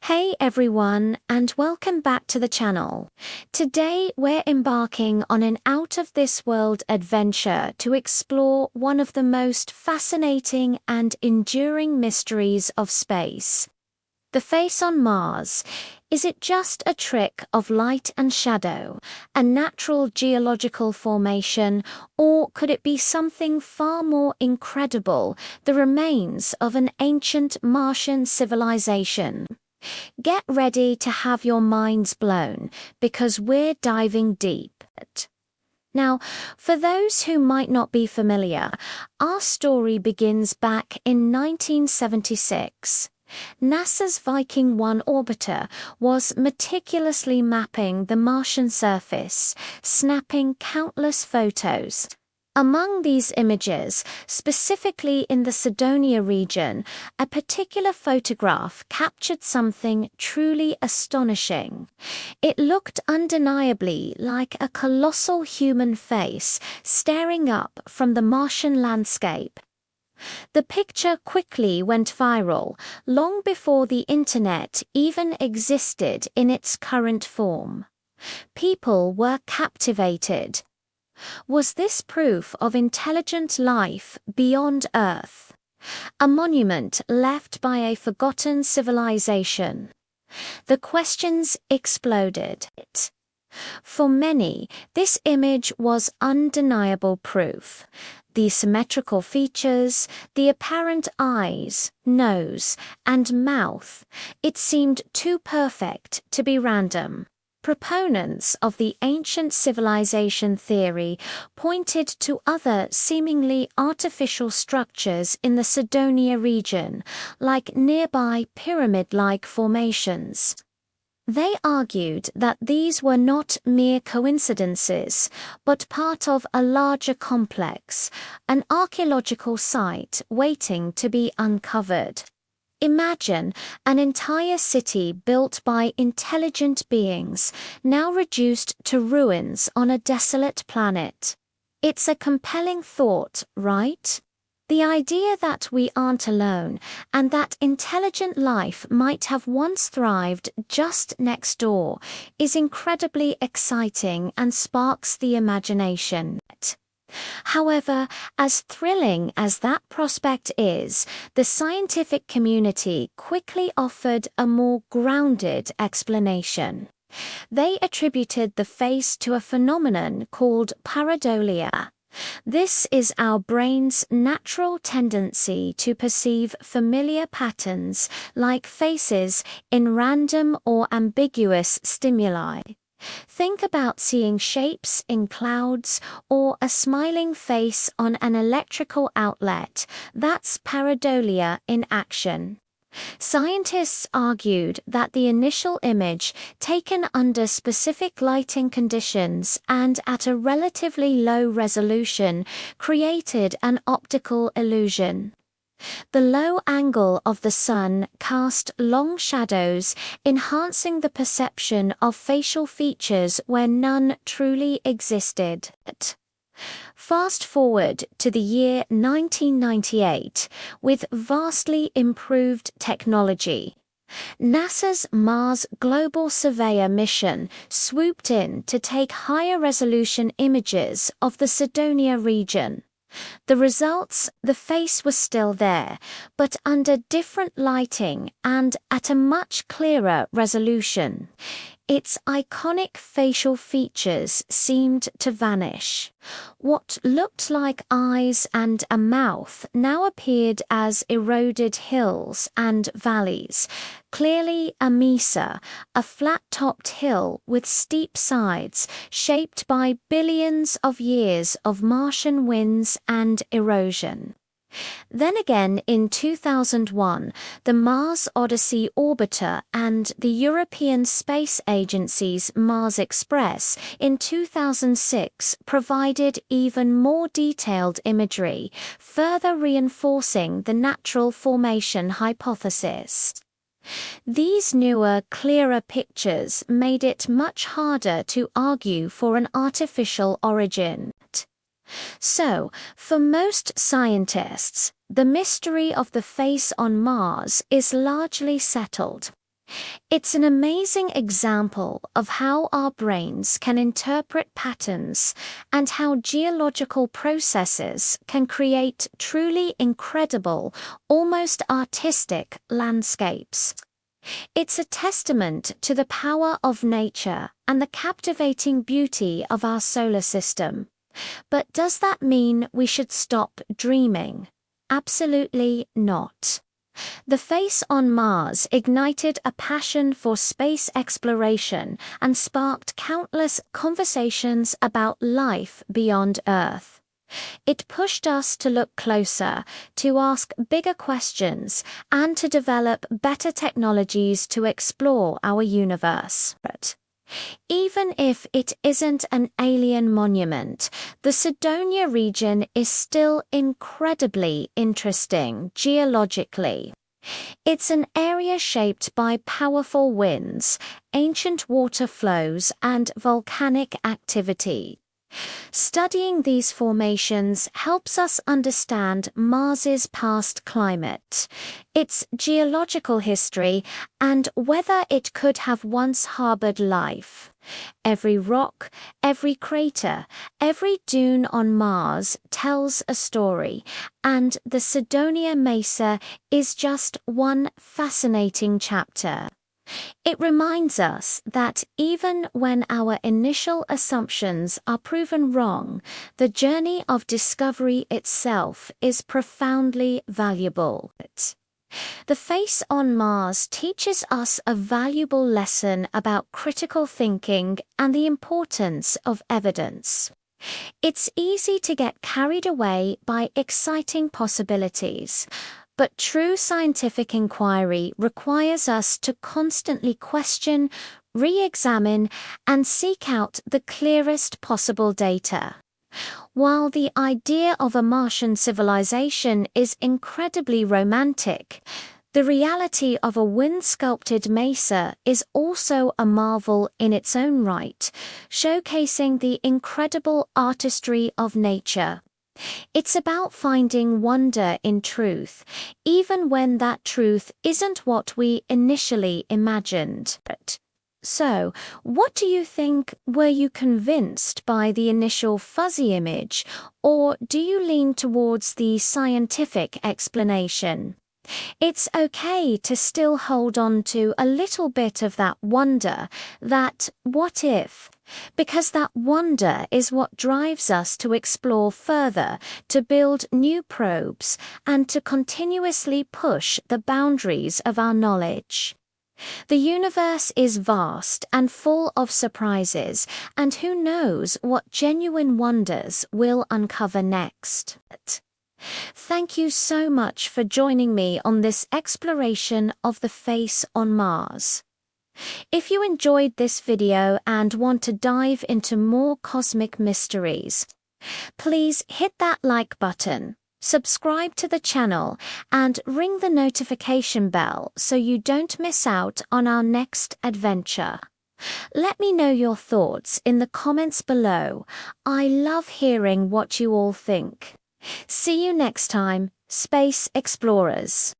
Hey everyone, and welcome back to the channel. Today we're embarking on an out-of-this-world adventure to explore one of the most fascinating and enduring mysteries of space. The face on Mars. Is it just a trick of light and shadow, a natural geological formation, or could it be something far more incredible, the remains of an ancient Martian civilization? Get ready to have your minds blown, because we're diving deep. Now, for those who might not be familiar, our story begins back in 1976. NASA's Viking 1 orbiter was meticulously mapping the Martian surface, snapping countless photos. Among these images, specifically in the Cydonia region, a particular photograph captured something truly astonishing. It looked undeniably like a colossal human face staring up from the Martian landscape. The picture quickly went viral, long before the internet even existed in its current form. People were captivated. Was this proof of intelligent life beyond Earth? A monument left by a forgotten civilization? The questions exploded. For many, this image was undeniable proof. The symmetrical features, the apparent eyes, nose, and mouth, it seemed too perfect to be random. Proponents of the ancient civilization theory pointed to other seemingly artificial structures in the Cydonia region, like nearby pyramid-like formations. They argued that these were not mere coincidences, but part of a larger complex, an archaeological site waiting to be uncovered. Imagine an entire city built by intelligent beings, now reduced to ruins on a desolate planet. It's a compelling thought, right? The idea that we aren't alone, and that intelligent life might have once thrived just next door, is incredibly exciting and sparks the imagination. However, as thrilling as that prospect is, the scientific community quickly offered a more grounded explanation. They attributed the face to a phenomenon called pareidolia. This is our brain's natural tendency to perceive familiar patterns, like faces, in random or ambiguous stimuli. Think about seeing shapes in clouds or a smiling face on an electrical outlet. That's pareidolia in action. Scientists argued that the initial image, taken under specific lighting conditions and at a relatively low resolution, created an optical illusion. The low angle of the sun cast long shadows, enhancing the perception of facial features where none truly existed. Fast forward to the year 1998, with vastly improved technology. NASA's Mars Global Surveyor mission swooped in to take higher-resolution images of the Cydonia region. The results, the face was still there, but under different lighting and at a much clearer resolution. Its iconic facial features seemed to vanish. What looked like eyes and a mouth now appeared as eroded hills and valleys. Clearly a mesa, a flat-topped hill with steep sides, shaped by billions of years of Martian winds and erosion. Then again in 2001, the Mars Odyssey orbiter and the European Space Agency's Mars Express in 2006 provided even more detailed imagery, further reinforcing the natural formation hypothesis. These newer, clearer pictures made it much harder to argue for an artificial origin. So, for most scientists, the mystery of the face on Mars is largely settled. It's an amazing example of how our brains can interpret patterns and how geological processes can create truly incredible, almost artistic landscapes. It's a testament to the power of nature and the captivating beauty of our solar system. But does that mean we should stop dreaming? Absolutely not. The face on Mars ignited a passion for space exploration and sparked countless conversations about life beyond Earth. It pushed us to look closer, to ask bigger questions, and to develop better technologies to explore our universe. Even if it isn't an alien monument, the Cydonia region is still incredibly interesting geologically. It's an area shaped by powerful winds, ancient water flows, and volcanic activity. Studying these formations helps us understand Mars's past climate, its geological history, and whether it could have once harbored life. Every rock, every crater, every dune on Mars tells a story, and the Cydonia Mesa is just one fascinating chapter. It reminds us that even when our initial assumptions are proven wrong, the journey of discovery itself is profoundly valuable. The face on Mars teaches us a valuable lesson about critical thinking and the importance of evidence. It's easy to get carried away by exciting possibilities. But true scientific inquiry requires us to constantly question, re-examine, and seek out the clearest possible data. While the idea of a Martian civilization is incredibly romantic, the reality of a wind-sculpted mesa is also a marvel in its own right, showcasing the incredible artistry of nature. It's about finding wonder in truth, even when that truth isn't what we initially imagined. So, what do you think? Were you convinced by the initial fuzzy image, or do you lean towards the scientific explanation? It's okay to still hold on to a little bit of that wonder, that what if, because that wonder is what drives us to explore further, to build new probes, and to continuously push the boundaries of our knowledge. The universe is vast and full of surprises, and who knows what genuine wonders we'll uncover next. Thank you so much for joining me on this exploration of the face on Mars. If you enjoyed this video and want to dive into more cosmic mysteries, please hit that like button, subscribe to the channel, and ring the notification bell so you don't miss out on our next adventure. Let me know your thoughts in the comments below. I love hearing what you all think. See you next time, Space Explorers.